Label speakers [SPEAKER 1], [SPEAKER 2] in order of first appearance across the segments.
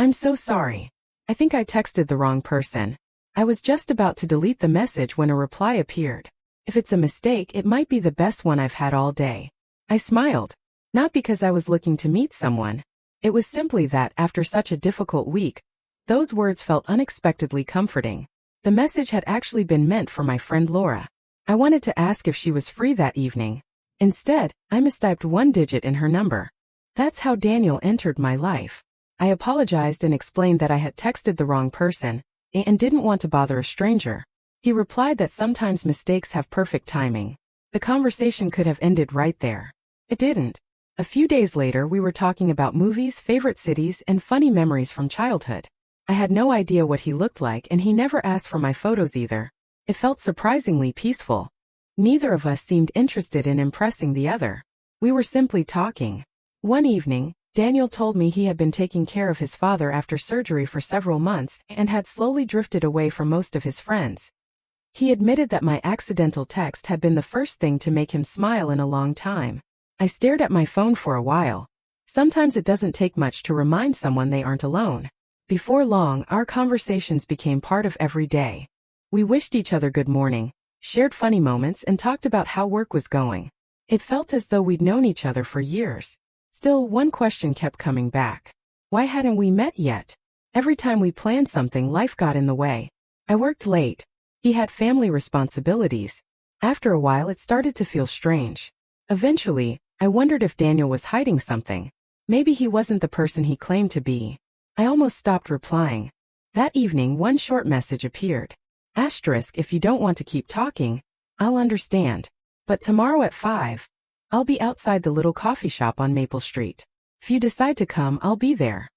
[SPEAKER 1] I'm so sorry. I think I texted the wrong person. I was just about to delete the message when a reply appeared. If it's a mistake, it might be the best one I've had all day. I smiled. Not because I was looking to meet someone. It was simply that, after such a difficult week, those words felt unexpectedly comforting. The message had actually been meant for my friend Laura. I wanted to ask if she was free that evening. Instead, I mistyped one digit in her number. That's how Daniel entered my life. I apologized and explained that I had texted the wrong person and didn't want to bother a stranger. He replied that sometimes mistakes have perfect timing. The conversation could have ended right there. It didn't. A few days later, we were talking about movies, favorite cities, and funny memories from childhood. I had no idea what he looked like, and he never asked for my photos either. It felt surprisingly peaceful. Neither of us seemed interested in impressing the other. We were simply talking. One evening, Daniel told me he had been taking care of his father after surgery for several months and had slowly drifted away from most of his friends. He admitted that my accidental text had been the first thing to make him smile in a long time. I stared at my phone for a while. Sometimes it doesn't take much to remind someone they aren't alone. Before long, our conversations became part of every day. We wished each other good morning, shared funny moments, and talked about how work was going. It felt as though we'd known each other for years. Still, one question kept coming back. Why hadn't we met yet? Every time we planned something, life got in the way. I worked late. He had family responsibilities. After a while, it started to feel strange. Eventually, I wondered if Daniel was hiding something. Maybe he wasn't the person he claimed to be. I almost stopped replying. That evening, one short message appeared. If you don't want to keep talking, I'll understand. But tomorrow at 5, I'll be outside the little coffee shop on Maple Street. If you decide to come, I'll be there.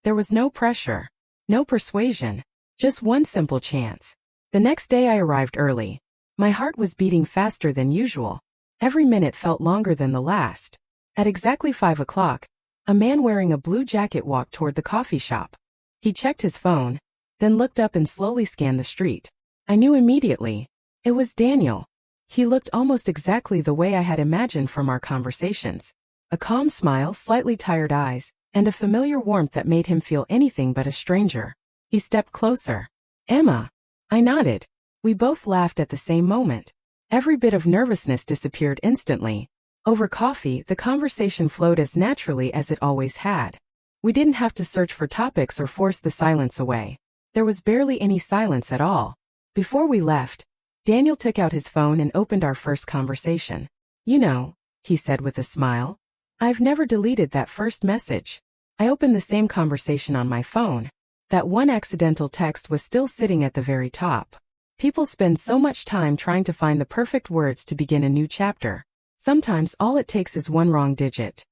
[SPEAKER 1] There was no pressure. No persuasion. Just one simple chance. The next day I arrived early. My heart was beating faster than usual. Every minute felt longer than the last. At exactly 5 o'clock, a man wearing a blue jacket walked toward the coffee shop. He checked his phone, then looked up and slowly scanned the street. I knew immediately. It was Daniel. He looked almost exactly the way I had imagined from our conversations. A calm smile, slightly tired eyes, and a familiar warmth that made him feel anything but a stranger. He stepped closer. Emma. I nodded. We both laughed at the same moment. Every bit of nervousness disappeared instantly. Over coffee, the conversation flowed as naturally as it always had. We didn't have to search for topics or force the silence away. There was barely any silence at all. Before we left, Daniel took out his phone and opened our first conversation. You know, he said with a smile, I've never deleted that first message. I opened the same conversation on my phone. That one accidental text was still sitting at the very top. People spend so much time trying to find the perfect words to begin a new chapter. Sometimes all it takes is one wrong digit.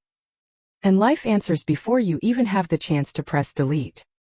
[SPEAKER 1] And life answers before you even have the chance to press delete.